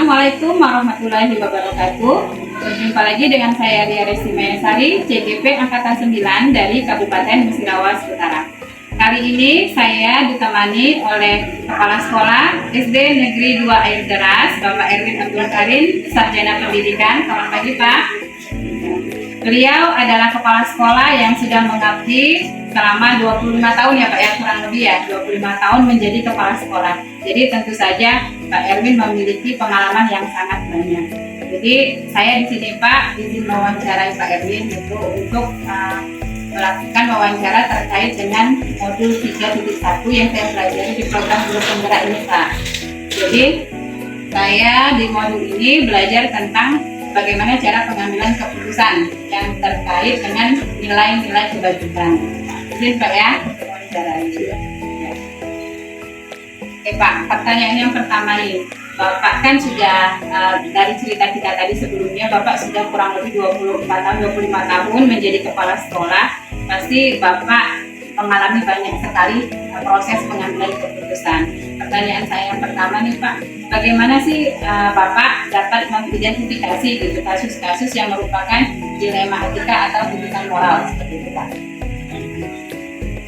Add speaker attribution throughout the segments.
Speaker 1: Assalamualaikum warahmatullahi wabarakatuh. Berjumpa lagi dengan saya Ria Resti Mayasari, CGP Angkatan 9 dari Kabupaten Musirawas Utara. Kali ini saya ditemani oleh Kepala Sekolah SD Negeri 2 Air Deras, Bapak Erwin Abdul Karim, Sarjana Pendidikan. Selamat pagi Pak. Beliau adalah kepala sekolah yang sudah mengabdi selama 25 tahun ya Pak ya, kurang lebih ya, 25 tahun menjadi kepala sekolah. Jadi tentu saja Pak Erwin memiliki pengalaman yang sangat banyak. Jadi saya di sini Pak izin mewawancarai Pak Erwin itu untuk melakukan wawancara terkait dengan modul 3.1 yang saya pelajari di program Guru Penggerak ini Pak. Jadi saya di modul ini belajar tentang bagaimana cara pengambilan keputusan yang terkait dengan nilai-nilai kebajikan. Izin Pak ya, wawancarai. Ya. Oke Pak, pertanyaan yang pertama nih. Bapak kan sudah dari cerita kita tadi sebelumnya, Bapak sudah kurang lebih 25 tahun menjadi kepala sekolah. Pasti Bapak mengalami banyak sekali proses pengambilan keputusan. Pertanyaan saya yang pertama nih Pak, bagaimana sih Bapak dapat mengidentifikasi gitu kasus-kasus yang merupakan dilema etika atau tuntutan moral seperti itu Pak?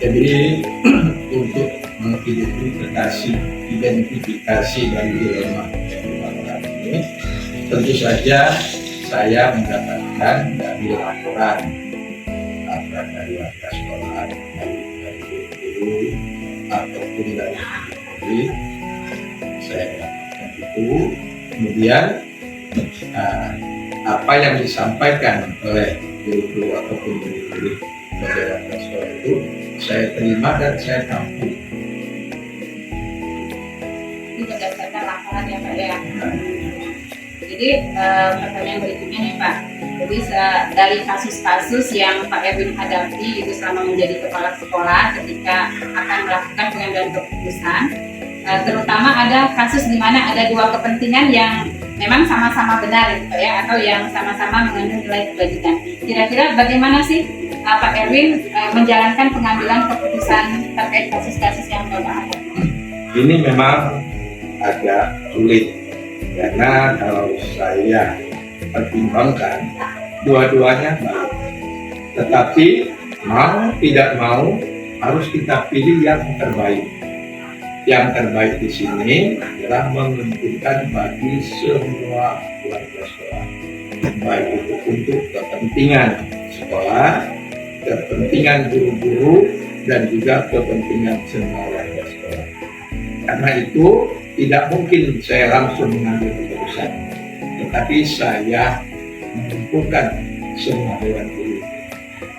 Speaker 2: Jadi untuk mengidentifikasi dari dilema etika ini, tentu saja saya mendapatkan dari laporan dari warga sekolah, dari guru ataupun dari murid. Saya mendapatkan itu, kemudian apa yang disampaikan oleh guru ataupun murid dari warga sekolah itu saya terima dan saya tampung.
Speaker 1: Itu berdasarkan laporan ya Pak ya. Jadi pertanyaan berikutnya nih Pak. Jadi dari kasus-kasus yang Pak Erwin hadapi itu selama menjadi kepala sekolah ketika akan melakukan pengambilan keputusan, terutama ada kasus di mana ada dua kepentingan yang memang sama-sama benar gitu ya, atau yang sama-sama mengandung nilai kebajikan. Kira-kira bagaimana sih Pak Erwin menjalankan pengambilan keputusan terkait kasus-kasus yang Bapak hadapi?
Speaker 2: Ini memang agak sulit karena kalau saya pertimbangkan dua-duanya baik, tetapi mau tidak mau harus kita pilih yang terbaik. Yang terbaik di sini adalah menguntungkan bagi semua warga sekolah, baik itu untuk kepentingan sekolah, kepentingan guru-guru, dan juga kepentingan semua warga sekolah. Karena itu tidak mungkin saya langsung mengambil keputusan, tetapi saya mengumpulkan semua dewan guru.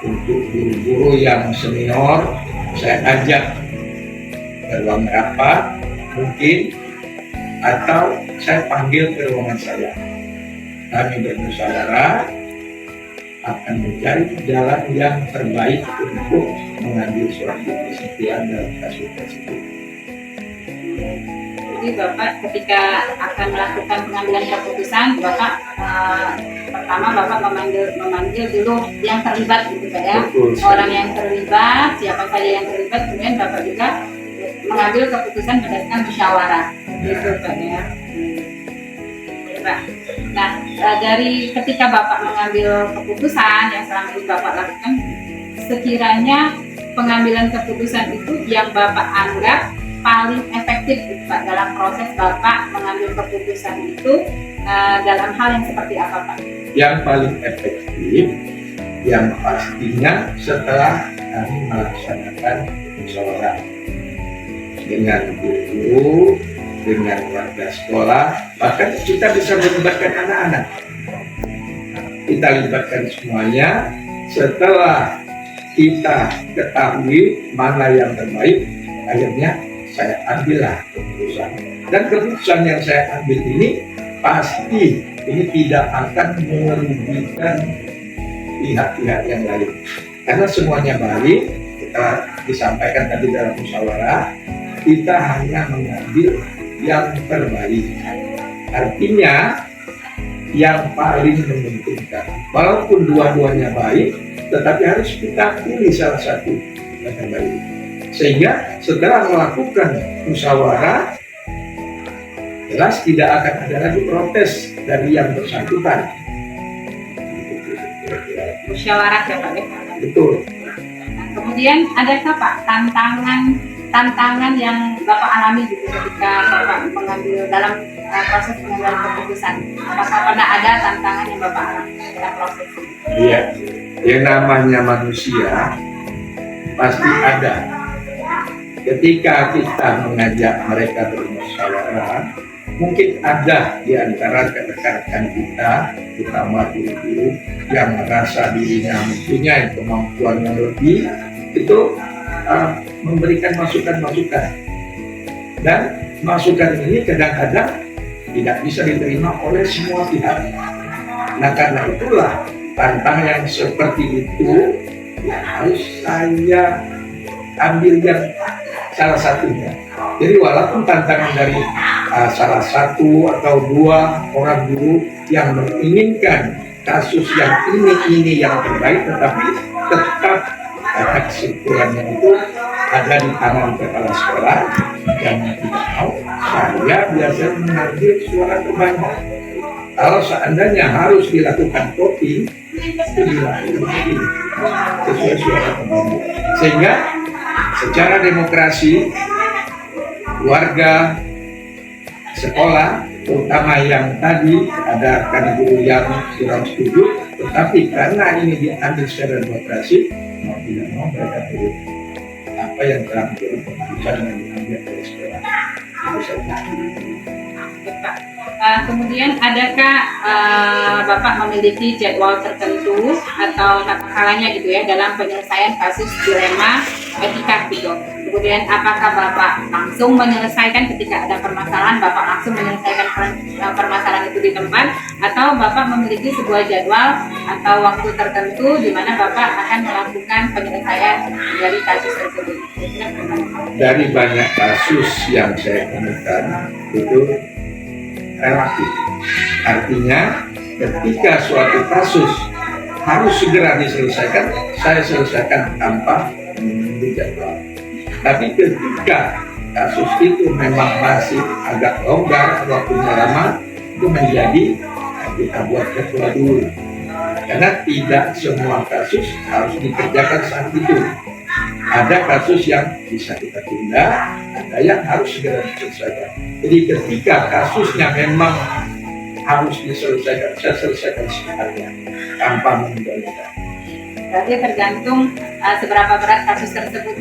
Speaker 2: Untuk guru-guru yang senior, saya ajak ke ruang rapat mungkin, atau saya panggil ke ruangan saya. Kami bermusyawarah akan mencari jalan yang terbaik untuk mengambil suatu kesimpulan dalam kasus tersebut.
Speaker 1: Jadi Bapak ketika akan melakukan pengambilan keputusan, Bapak pertama Bapak memanggil dulu yang terlibat gitu Pak ya.
Speaker 2: Betul,
Speaker 1: orang yang terlibat, siapa saja yang terlibat, kemudian Bapak juga mengambil keputusan berdasarkan musyawarah gitu Pak ya. Pak. Nah, dari ketika Bapak mengambil keputusan yang selama ini Bapak lakukan, sekiranya pengambilan keputusan itu yang Bapak anggap paling efektif Pak dalam proses Bapak mengambil keputusan itu dalam hal yang seperti apa Pak? Yang
Speaker 2: paling efektif yang pastinya setelah kami melaksanakan musyawarah dengan guru, dengan warga sekolah, bahkan kita bisa melibatkan anak-anak. Kita libatkan semuanya. Setelah kita ketahui mana yang terbaik, akhirnya saya ambillah keputusan. Dan keputusan yang saya ambil ini pasti ini tidak akan merugikan pihak-pihak yang lain. Karena semuanya baik, kita disampaikan tadi dalam musyawarah, kita hanya mengambil yang terbaik. Artinya yang paling menguntungkan. Walaupun dua-duanya baik, tetapi harus kita pilih salah satu yang terbaik. Sehingga setelah melakukan musyawarah, jelas tidak akan ada lagi protes dari yang bersangkutan.
Speaker 1: Musyawarah ya Pak ya.
Speaker 2: Betul.
Speaker 1: Nah, kemudian adakah Pak tantangan yang Bapak alami gitu ketika Bapak mengambil dalam proses pengambilan keputusan? Apakah pernah ada tantangan yang Bapak alami dalam proses ini?
Speaker 2: Iya, yang namanya manusia pasti ada. Ketika kita mengajak mereka bermusyawarah, mungkin ada di antara rekan-rekan kita, terutama guru-guru yang merasa dirinya mempunyai kemampuan yang lebih, itu memberikan masukan-masukan. Dan masukan ini kadang-kadang tidak bisa diterima oleh semua pihak. Nah, karena itulah tantangan yang seperti itu yang harus saya ambil yang salah satunya. Jadi walaupun tantangan dari salah satu atau dua orang guru yang menginginkan kasus yang ini yang terbaik, tetapi tetap karena kesimpulannya itu ada di tangan kepala sekolah yang tidak mau, saya biasanya mengambil suara terbanyak. Kalau seandainya harus dilakukan voting, itu dilakukan sesuai suara terbanyak. Sehingga secara demokrasi, warga, sekolah, terutama yang tadi ada kan guru yang kurang setuju, tetapi karena ini diambil secara demokrasi, mau tidak mau mereka turut apa yang telah menjadi keputusan yang diambil oleh sekolah.
Speaker 1: Kemudian adakah Bapak memiliki jadwal tertentu atau tata caranya gitu ya dalam penyelesaian kasus dilema etika gitu? Kemudian apakah Bapak langsung menyelesaikan ketika ada permasalahan, Bapak langsung menyelesaikan permasalahan itu di tempat, atau Bapak memiliki sebuah jadwal atau waktu tertentu di mana Bapak akan melakukan penyelesaian dari kasus tersebut?
Speaker 2: Dari banyak kasus yang saya temukan itu relatif. Artinya ketika suatu kasus harus segera diselesaikan, saya selesaikan tanpa menunggu jadwal. Tapi ketika kasus itu memang masih agak longgar, waktunya lama, itu menjadi kita buat jadwal dulu. Karena tidak semua kasus harus dikerjakan saat itu. Ada kasus yang bisa kita tunda, ada yang harus segera diselesaikan. Jadi ketika kasusnya memang harus diselesaikan, saya selesaikan secepatnya tanpa menunda.
Speaker 1: Berarti tergantung seberapa berat kasus tersebut.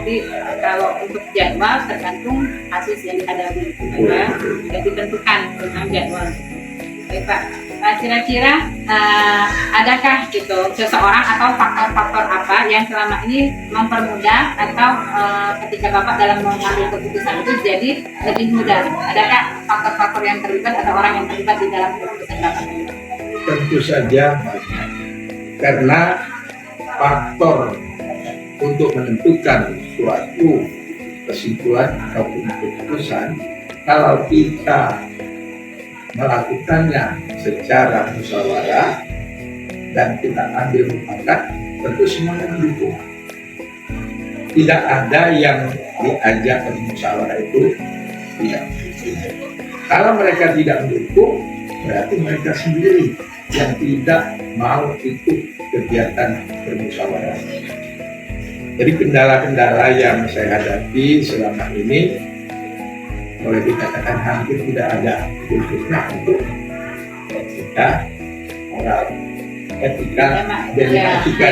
Speaker 1: Jadi kalau untuk jadwal tergantung kasus yang dihadapi, ya, yang ditentukan dengan jadwal. Baik Pak, kira-kira adakah gitu seseorang atau faktor-faktor apa yang selama ini mempermudah atau ketika Bapak dalam mengambil keputusan itu jadi lebih mudah? Adakah faktor-faktor yang terlibat atau orang yang terlibat di dalam keputusan Bapak?
Speaker 2: Tentu saja banyak, karena faktor untuk menentukan suatu kesimpulan ataupun keputusan, kalau kita melakukannya secara musyawarah dan kita ambil mufakat, tentu semuanya mendukung. Tidak ada yang diajak bermusyawarah itu tidak mendukung. Kalau mereka tidak mendukung, berarti mereka sendiri yang tidak mau ikut kegiatan bermusyawarah. Jadi kendala-kendala yang saya hadapi selama ini boleh dikatakan hampir tidak ada, khususnya untuk etika, moral, etika dan etika.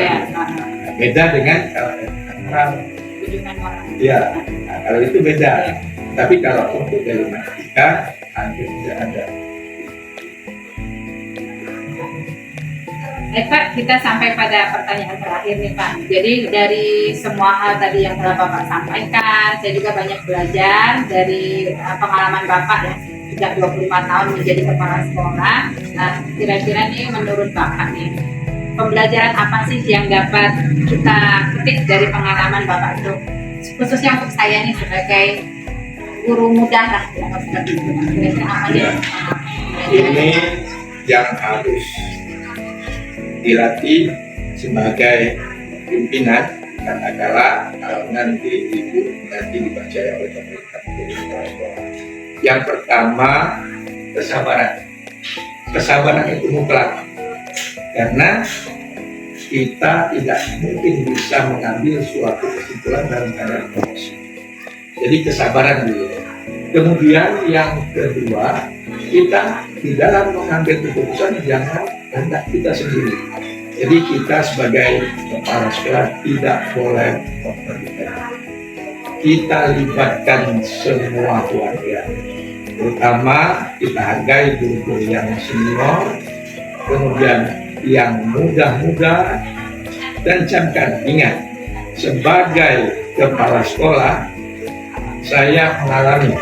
Speaker 2: Beda dengan kalau etika moral. Ya, nah, kalau itu beda. Tapi kalau untuk etika hampir tidak ada.
Speaker 1: Baik Pak, kita sampai pada pertanyaan terakhir nih Pak. Jadi dari semua hal tadi yang telah Bapak sampaikan, saya juga banyak belajar dari pengalaman Bapak yang sudah 25 tahun menjadi kepala sekolah. Nah, kira-kira nih menurut Bapak nih, pembelajaran apa sih yang dapat kita petik dari pengalaman Bapak itu? Khususnya untuk saya nih sebagai guru muda lah, ya, seperti itu. Kira-kira apa nih?
Speaker 2: Ini yang harus dilatih sebagai pimpinan, katakanlah kalau nanti ibu nanti dipercaya oleh pemerintah menjadi kepala sekolah, Yang pertama, kesabaran. Kesabaran itu mutlak, karena kita tidak mungkin bisa mengambil suatu kesimpulan dalam keadaan emosi. Jadi kesabaran dulu. Kemudian yang kedua, kita di dalam mengambil keputusan jangan kehendak kita sendiri. Jadi kita sebagai kepala sekolah tidak boleh memperlihatkan. Kita libatkan semua keluarga, terutama kita hargai guru-guru yang senior, kemudian yang muda-muda, dan camkan ingat, sebagai kepala sekolah saya mengalami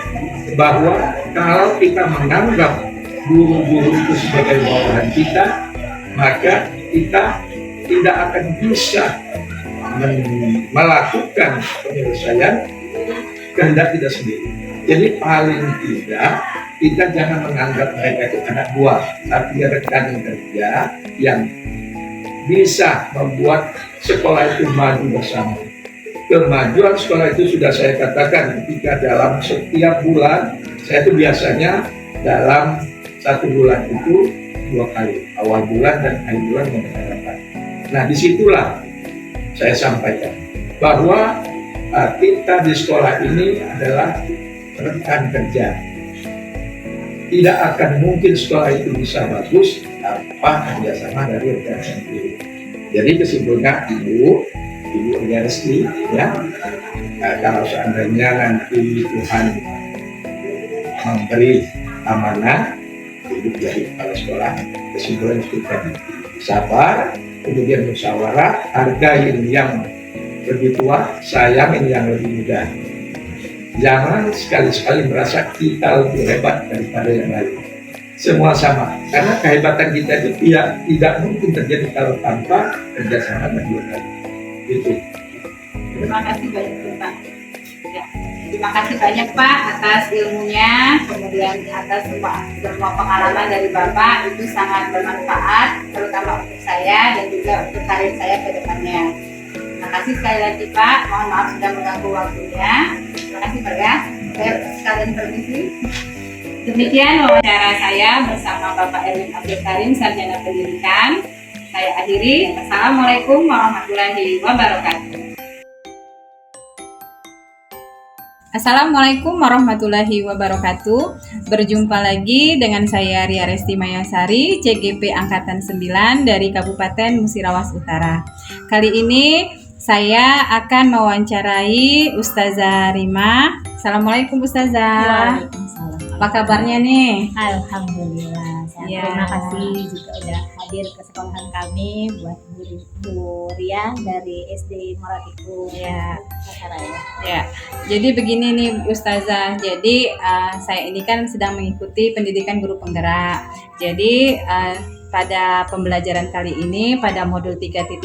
Speaker 2: bahwa kalau kita menganggap guru-guru itu sebagai bawahan kita, maka kita tidak akan bisa melakukan penyelesaian kehendak kita sendiri. Jadi paling tidak kita jangan menganggap mereka itu anak buah, tapi rekan kerja yang bisa membuat sekolah itu maju bersama. Kemajuan sekolah itu sudah saya katakan ketika dalam setiap bulan, saya itu biasanya dalam satu bulan itu 2 kali, awal bulan dan akhir bulan mengadakan. Nah, disitulah saya sampaikan bahwa kita di sekolah ini adalah rekan kerja. Tidak akan mungkin sekolah itu bisa bagus tanpa kerjasama dari rekan guru. Jadi kesimpulannya Ibu Resti, ya, kalau seandainya nanti Tuhan memberi amanah Ibu jadi kepala sekolah, kesimpulan itu tadi sabar, kemudian musyawarah, hargain yang lebih tua, sayangin yang lebih muda. Jangan sekali-sekali merasa kita lebih hebat daripada yang lain. Semua sama, karena kehebatan kita itu tidak mungkin terjadi kalau tanpa kerjasama berdua kali. Itu.
Speaker 1: Terima kasih banyak Pak. Ya, terima kasih banyak Pak atas ilmunya, kemudian atas semua pengalaman dari Bapak itu sangat bermanfaat, terutama untuk saya dan juga untuk karir saya ke depannya. Terima kasih sekali lagi Pak. Mohon maaf sudah mengganggu waktunya. Terima kasih Pak ya. Saya sekalian permisi. Demikian wawancara saya bersama Bapak Erwin Abdul Karim, Sarjana Pendidikan. Saya akhiri. Assalamualaikum warahmatullahi wabarakatuh. Assalamualaikum warahmatullahi wabarakatuh. Berjumpa lagi dengan saya Ria Resti Mayasari, CGP Angkatan 9 dari Kabupaten Musirawas Utara. Kali ini saya akan mewawancarai Ustazah Rima. Assalamualaikum Ustazah.
Speaker 3: Waalaikumsalam.
Speaker 1: Apa kabarnya nih?
Speaker 3: Alhamdulillah.
Speaker 1: Ya.
Speaker 3: Terima kasih juga udah hadir ke sekolahan kami buat Bu Ria dari SD Moratiku.
Speaker 1: Ya.
Speaker 3: Saraya.
Speaker 1: Ya, jadi begini nih Ustazah. Jadi saya ini kan sedang mengikuti pendidikan guru penggerak. Jadi pada pembelajaran kali ini pada modul 3.1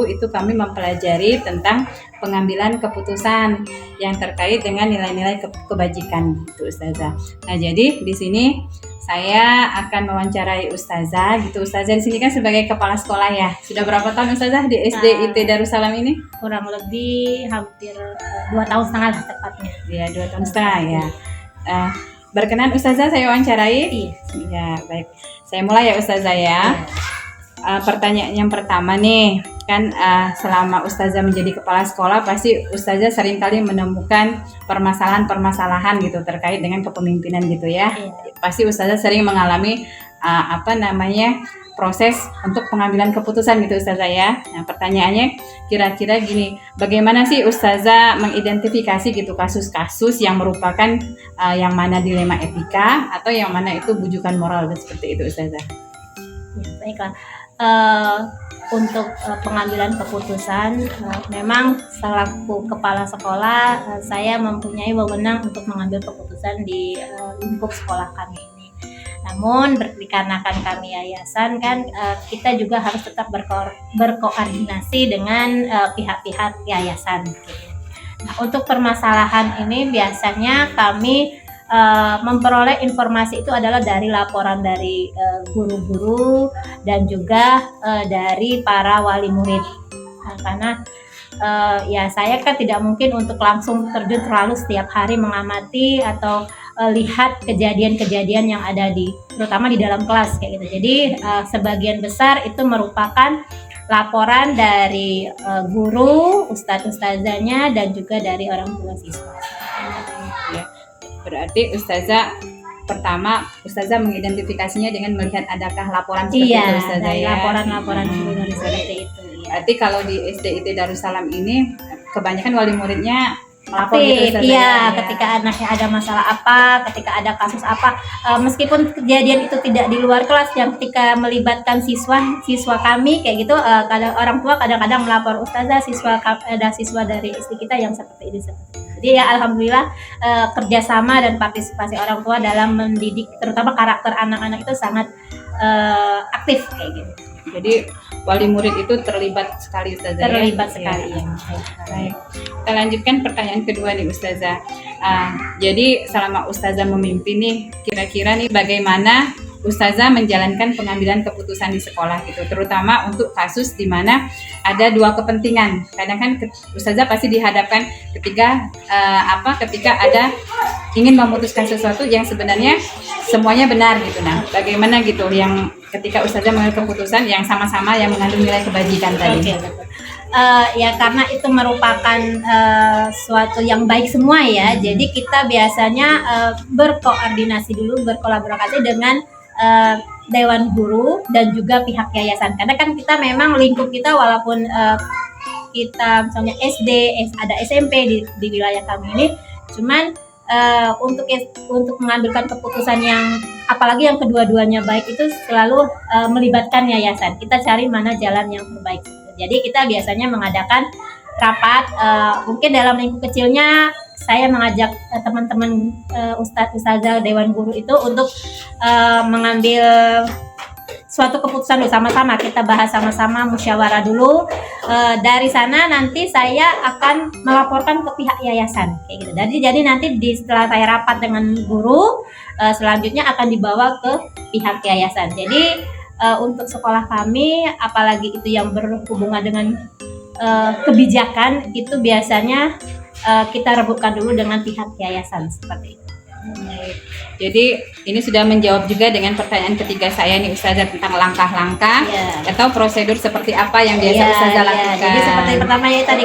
Speaker 1: itu kami mempelajari tentang pengambilan keputusan yang terkait dengan nilai-nilai kebajikan gitu Ustazah. Nah, jadi di sini saya akan mewawancarai Ustazah gitu. Ustazah di sini kan sebagai kepala sekolah ya. Sudah berapa tahun Ustazah di SD IT Darussalam ini?
Speaker 3: Kurang lebih hampir 2 tahun setengah lah tepatnya.
Speaker 1: Ya, 2 tahun setengah ya. Berkenan Ustazah saya wawancarai?
Speaker 3: Iya.
Speaker 1: Ya, baik. Saya mulai ya Ustazah ya. Pertanyaan yang pertama nih, kan selama Ustazah menjadi kepala sekolah pasti Ustazah seringkali menemukan permasalahan-permasalahan gitu terkait dengan kepemimpinan gitu ya.
Speaker 3: Iya.
Speaker 1: Pasti Ustazah sering mengalami proses untuk pengambilan keputusan gitu Ustazah ya. Nah, pertanyaannya kira-kira gini, bagaimana sih Ustazah mengidentifikasi gitu kasus-kasus yang merupakan yang mana dilema etika atau yang mana itu bujukan moral dan seperti itu Ustazah?
Speaker 3: Ya, baiklah. Untuk pengambilan keputusan, memang selaku kepala sekolah saya mempunyai wewenang untuk mengambil keputusan di lingkup sekolah kami ini. Namun dikarenakan kami yayasan kan kita juga harus tetap berkoordinasi dengan pihak-pihak yayasan. Gitu. Nah, untuk permasalahan ini biasanya kami memperoleh informasi itu adalah dari laporan dari guru-guru dan juga dari para wali murid. Nah, karena ya saya kan tidak mungkin untuk langsung terjun terlalu setiap hari mengamati atau lihat kejadian-kejadian yang ada terutama di dalam kelas kayak gitu. Jadi sebagian besar itu merupakan laporan dari guru, ustazahnya dan juga dari orang tua siswa.
Speaker 1: Ya. Berarti Ustazah mengidentifikasinya dengan melihat adakah laporan seperti itu Ustazah
Speaker 3: dari
Speaker 1: ya.
Speaker 3: laporan guru dari seperti itu. Ya.
Speaker 1: Berarti kalau di SDIT Darussalam ini kebanyakan wali muridnya melapor gitu
Speaker 3: Aktif,
Speaker 1: Ustazah
Speaker 3: iya,
Speaker 1: ya.
Speaker 3: ketika anaknya ada masalah apa, ketika ada kasus apa, meskipun kejadian itu tidak di luar kelas, yang ketika melibatkan siswa kami kayak gitu, kadang orang tua kadang-kadang melapor, ustazah ada siswa dari SD kita yang seperti ini. Jadi ya alhamdulillah kerjasama dan partisipasi orang tua dalam mendidik, terutama karakter anak-anak itu sangat aktif kayak gitu.
Speaker 1: Jadi wali murid itu terlibat sekali Ustazah ya?
Speaker 3: Terlibat sekali ya.
Speaker 1: Baik. Kita lanjutkan pertanyaan kedua nih Ustazah. Jadi selama Ustazah memimpin nih, kira-kira nih bagaimana Ustazah menjalankan pengambilan keputusan di sekolah gitu, terutama untuk kasus di mana ada dua kepentingan. Kadang kan Ustazah pasti dihadapkan ketika ada ingin memutuskan sesuatu yang sebenarnya semuanya benar gitu. Nah, bagaimana gitu yang ketika Ustazah mengambil keputusan yang sama-sama yang mengandung nilai kebajikan tadi?
Speaker 3: Oke, betul. Ya karena itu merupakan suatu yang baik semua ya. Jadi kita biasanya berkoordinasi dulu, berkolaborasi dengan dewan guru dan juga pihak yayasan. Karena kan kita memang lingkup kita walaupun kita misalnya SD, ada SMP di wilayah kami ini, cuman untuk mengambilkan keputusan yang apalagi yang kedua-duanya baik itu selalu melibatkan yayasan. Kita cari mana jalan yang terbaik. Jadi kita biasanya mengadakan rapat, mungkin dalam lingkup kecilnya saya mengajak teman-teman ustazah dewan guru itu untuk mengambil suatu keputusan dulu sama-sama, kita bahas sama-sama, musyawarah dulu. Dari sana nanti saya akan melaporkan ke pihak yayasan kayak gitu. Jadi nanti setelah saya rapat dengan guru, selanjutnya akan dibawa ke pihak yayasan. Jadi untuk sekolah kami, apalagi itu yang berhubungan dengan kebijakan, itu biasanya kita rebutkan dulu dengan pihak yayasan seperti itu.
Speaker 1: Jadi ini sudah menjawab juga dengan pertanyaan ketiga saya nih Ustazah tentang langkah-langkah atau prosedur seperti apa yang biasa Ustazah lakukan.
Speaker 3: Jadi seperti pertama ya tadi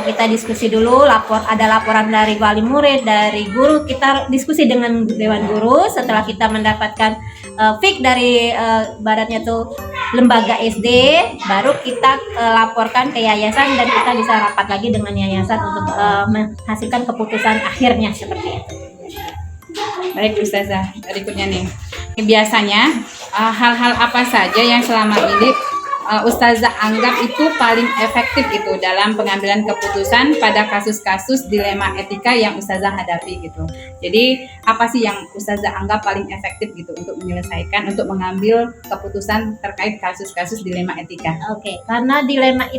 Speaker 3: kita diskusi dulu, ada laporan dari wali murid, dari guru, kita diskusi dengan dewan guru. Setelah kita mendapatkan fix dari baratnya tuh lembaga SD, baru kita laporkan ke yayasan dan kita bisa rapat lagi dengan yayasan untuk menghasilkan keputusan akhirnya seperti itu.
Speaker 1: Baik Ustazah, berikutnya nih. Biasanya hal-hal apa saja yang selama ini Ustazah anggap itu paling efektif itu dalam pengambilan keputusan pada kasus-kasus dilema etika yang Ustazah hadapi gitu. Jadi apa sih yang Ustazah anggap paling efektif gitu untuk menyelesaikan, untuk mengambil keputusan terkait kasus-kasus dilema etika?
Speaker 3: Oke, karena dilema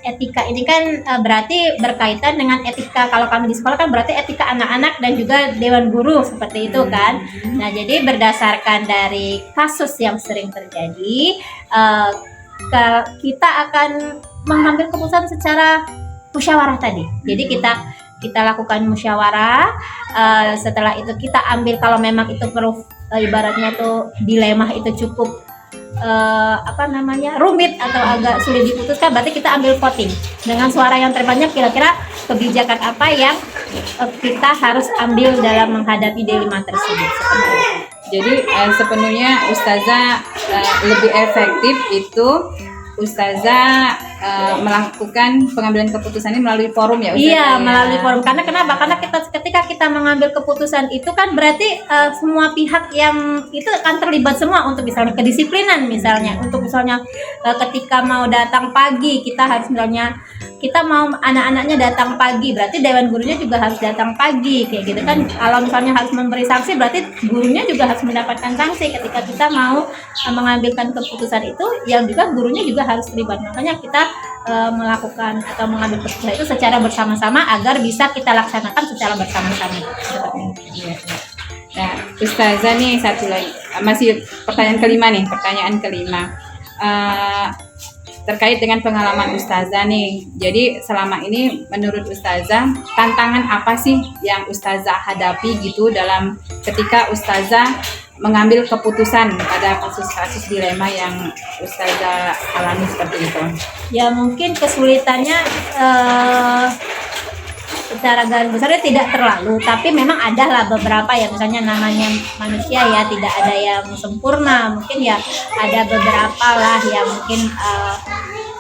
Speaker 3: etika ini kan berarti berkaitan dengan etika, kalau kami di sekolah kan berarti etika anak-anak dan juga dewan guru seperti itu kan. Nah jadi berdasarkan dari kasus yang sering terjadi, kita akan mengambil keputusan secara musyawarah tadi. Jadi kita lakukan musyawarah, setelah itu kita ambil kalau memang itu perlu ibaratnya tuh dilema itu cukup rumit atau agak sulit diputuskan, berarti kita ambil voting dengan suara yang terbanyak, kira-kira kebijakan apa yang kita harus ambil dalam menghadapi dilema tersebut.
Speaker 1: Jadi sepenuhnya Ustazah lebih efektif itu Ustazah melakukan pengambilan keputusan ini melalui forum ya Ustazah?
Speaker 3: Iya, melalui forum. Karena kenapa? Karena ketika kita mengambil keputusan itu kan berarti semua pihak yang itu akan terlibat semua, untuk misalnya kedisiplinan misalnya. Untuk misalnya ketika mau datang pagi, kita harus misalnya kita mau anak-anaknya datang pagi, berarti dewan gurunya juga harus datang pagi kayak gitu kan. Kalau misalnya harus memberi sanksi, berarti gurunya juga harus mendapatkan sanksi. Ketika kita mau mengambilkan keputusan itu, yang juga gurunya juga harus terlibat. Makanya kita melakukan atau mengambil keputusan itu secara bersama-sama agar bisa kita laksanakan secara bersama-sama seperti itu.
Speaker 1: Nah, Ustazah nih satu lagi, masih pertanyaan kelima. terkait dengan pengalaman Ustazah nih. Jadi selama ini menurut Ustazah, tantangan apa sih yang Ustazah hadapi gitu dalam ketika Ustazah mengambil keputusan pada kasus-kasus dilema yang Ustazah alami seperti itu?
Speaker 3: Ya mungkin kesulitannya secara garis besarnya tidak terlalu, tapi memang ada lah beberapa ya, misalnya namanya manusia ya, tidak ada yang sempurna, mungkin ya ada beberapa lah yang mungkin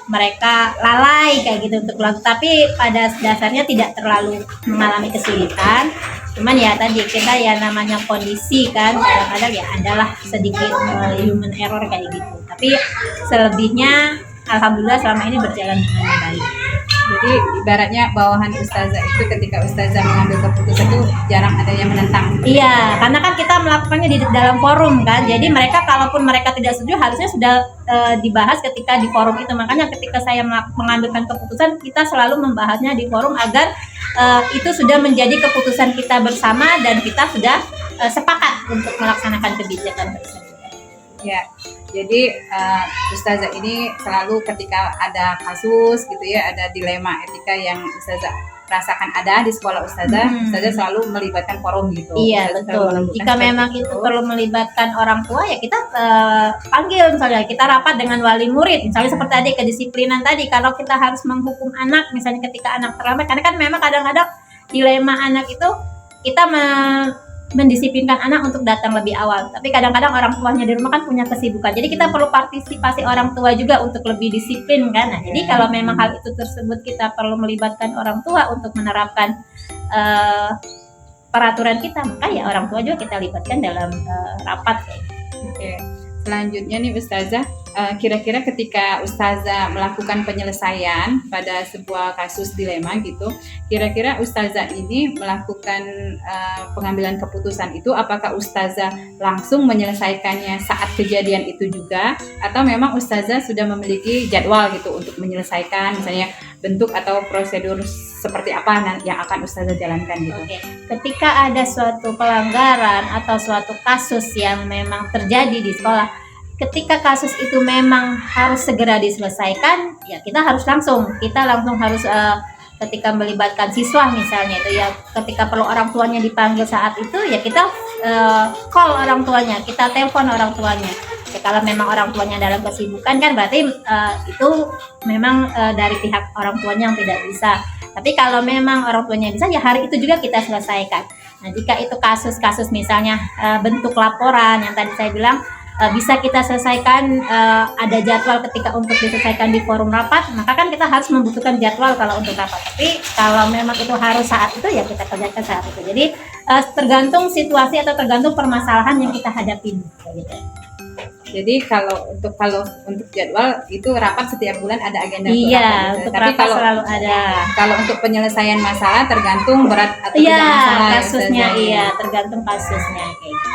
Speaker 3: mereka lalai kayak gitu untuk melakukan, tapi pada dasarnya tidak terlalu mengalami kesulitan. Cuman ya tadi kita ya namanya kondisi kan, kadang-kadang ya adalah sedikit human error kayak gitu, tapi selebihnya alhamdulillah selama ini berjalan dengan baik.
Speaker 1: Jadi ibaratnya bawahan Ustazah itu ketika Ustazah mengambil keputusan itu jarang ada yang menentang.
Speaker 3: Iya, karena kan kita melakukannya di dalam forum kan. Jadi mereka kalaupun mereka tidak setuju harusnya sudah dibahas ketika di forum itu. Makanya ketika saya mengambilkan keputusan, kita selalu membahasnya di forum agar itu sudah menjadi keputusan kita bersama dan kita sudah sepakat untuk melaksanakan kebijakan tersebut.
Speaker 1: Ya, jadi Ustazah ini selalu ketika ada kasus gitu ya, ada dilema etika yang Ustazah rasakan ada di sekolah Ustazah, Ustazah selalu melibatkan forum gitu.
Speaker 3: Iya,
Speaker 1: Ustazah
Speaker 3: betul. Jika memang itu perlu melibatkan orang tua ya kita panggil, misalnya kita rapat dengan wali murid, misalnya seperti tadi kedisiplinan tadi, kalau kita harus menghukum anak misalnya ketika anak terlambat, karena kan memang kadang-kadang dilema anak itu kita mendisiplinkan anak untuk datang lebih awal, tapi kadang-kadang orang tuanya di rumah kan punya kesibukan, jadi kita perlu partisipasi orang tua juga untuk lebih disiplin kan. Nah, jadi kalau memang hal itu tersebut kita perlu melibatkan orang tua untuk menerapkan peraturan kita, maka ya orang tua juga kita libatkan dalam rapat.
Speaker 1: Oke. Selanjutnya nih Ustazah, kira-kira ketika Ustazah melakukan penyelesaian pada sebuah kasus dilema gitu, kira-kira Ustazah ini melakukan pengambilan keputusan itu, apakah Ustazah langsung menyelesaikannya saat kejadian itu juga, atau memang Ustazah sudah memiliki jadwal gitu untuk menyelesaikan, misalnya bentuk atau prosedur seperti apa yang akan Ustazah jalankan gitu?
Speaker 3: Oke. Ketika ada suatu pelanggaran atau suatu kasus yang memang terjadi di sekolah, ketika kasus itu memang harus segera diselesaikan, ya kita langsung harus ketika melibatkan siswa misalnya itu ya, ketika perlu orang tuanya dipanggil saat itu ya kita call orang tuanya, kita telepon orang tuanya. Ya, kalau memang orang tuanya dalam kesibukan kan berarti itu memang dari pihak orang tuanya yang tidak bisa. Tapi kalau memang orang tuanya bisa ya hari itu juga kita selesaikan. Nah, jika itu kasus-kasus misalnya bentuk laporan yang tadi saya bilang bisa kita selesaikan, ada jadwal ketika untuk diselesaikan di forum rapat, maka kan kita harus membutuhkan jadwal kalau untuk rapat. Tapi kalau memang itu harus saat itu ya kita kerjakan saat itu. Jadi tergantung situasi atau tergantung permasalahan yang kita hadapi gitu.
Speaker 1: Jadi kalau untuk jadwal itu rapat setiap bulan ada agenda
Speaker 3: iya,
Speaker 1: rapat.
Speaker 3: untuk
Speaker 1: Tapi
Speaker 3: rapat selalu ada.
Speaker 1: Kalau untuk penyelesaian masalah tergantung berat atau tidak
Speaker 3: Iya,
Speaker 1: masalah
Speaker 3: kasusnya
Speaker 1: ya,
Speaker 3: iya, tergantung kasusnya kayak gitu.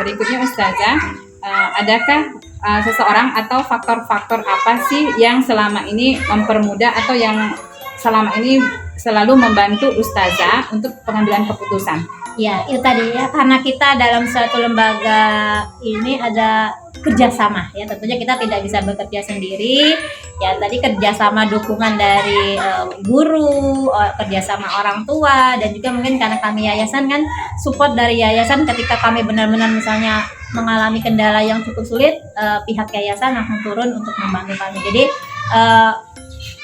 Speaker 1: Berikutnya Ustazah, adakah seseorang atau faktor-faktor apa sih yang selama ini mempermudah atau yang selama ini selalu membantu Ustazah untuk pengambilan keputusan?
Speaker 3: Ya, itu tadi ya, karena kita dalam suatu lembaga ini ada kerjasama ya, tentunya kita tidak bisa bekerja sendiri ya, tadi kerjasama dukungan dari guru, kerjasama orang tua, dan juga mungkin karena kami yayasan kan support dari yayasan ketika kami benar-benar misalnya mengalami kendala yang cukup sulit, pihak yayasan langsung turun untuk membantu kami. Jadi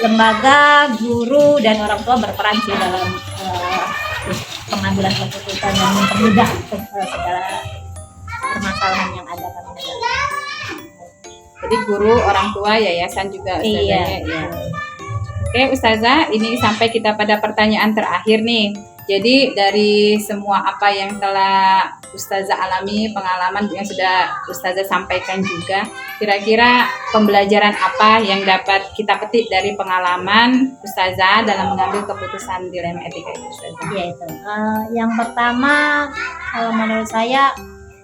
Speaker 3: lembaga, guru, dan orang tua berperan sih dalam pengambilan keputusan yang mempermudah segala permasalahan yang ada pada negara.
Speaker 1: Jadi guru, orang tua, yayasan juga Ustazahnya.
Speaker 3: Iya.
Speaker 1: Oke Ustazah, ini sampai kita pada pertanyaan terakhir nih. Jadi dari semua apa yang telah Ustazah alami, pengalaman yang sudah Ustazah sampaikan juga, kira-kira pembelajaran apa yang dapat kita petik dari pengalaman Ustazah dalam mengambil keputusan dilema etika itu, Ustazah?
Speaker 3: Iya itu. Yang pertama, kalau menurut saya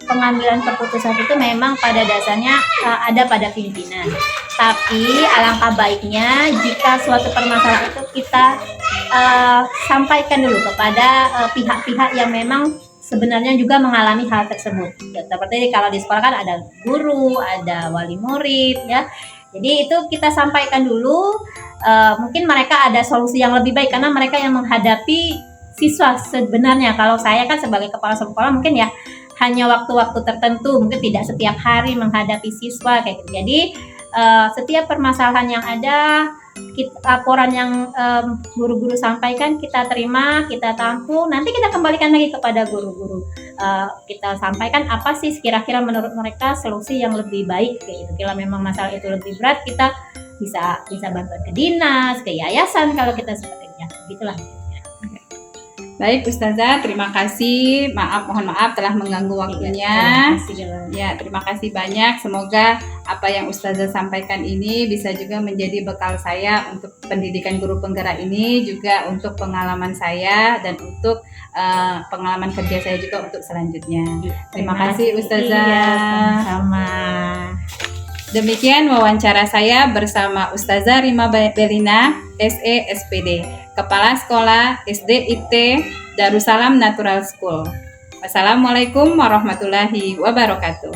Speaker 3: pengambilan keputusan itu memang pada dasarnya ada pada pimpinan. Tapi alangkah baiknya jika suatu permasalahan itu kita sampaikan dulu kepada pihak-pihak yang memang sebenarnya juga mengalami hal tersebut. Ya, seperti kalau di sekolah kan ada guru, ada wali murid ya. Jadi itu kita sampaikan dulu, mungkin mereka ada solusi yang lebih baik karena mereka yang menghadapi siswa sebenarnya. Kalau saya kan sebagai kepala sekolah mungkin ya hanya waktu-waktu tertentu, mungkin tidak setiap hari menghadapi siswa kayak gitu. Jadi setiap permasalahan yang ada, laporan yang guru-guru sampaikan kita terima, kita tampung, nanti kita kembalikan lagi kepada guru-guru. Kita sampaikan apa sih kira-kira menurut mereka solusi yang lebih baik kayak gitu. Kalau memang masalah itu lebih berat, kita bisa bantuan ke dinas, ke yayasan kalau kita sepertinya. Begitulah.
Speaker 1: Baik Ustazah, terima kasih. Mohon maaf telah mengganggu waktunya. Ya, terima kasih banyak. Semoga apa yang Ustazah sampaikan ini bisa juga menjadi bekal saya untuk pendidikan guru penggerak ini, juga untuk pengalaman saya dan untuk pengalaman kerja saya juga untuk selanjutnya. Terima kasih Ustazah.
Speaker 3: Iya, sama.
Speaker 1: Demikian wawancara saya bersama Ustazah Rima Belina, SE SPD, Kepala Sekolah SD IT Darussalam Natural School. Wassalamualaikum warahmatullahi wabarakatuh.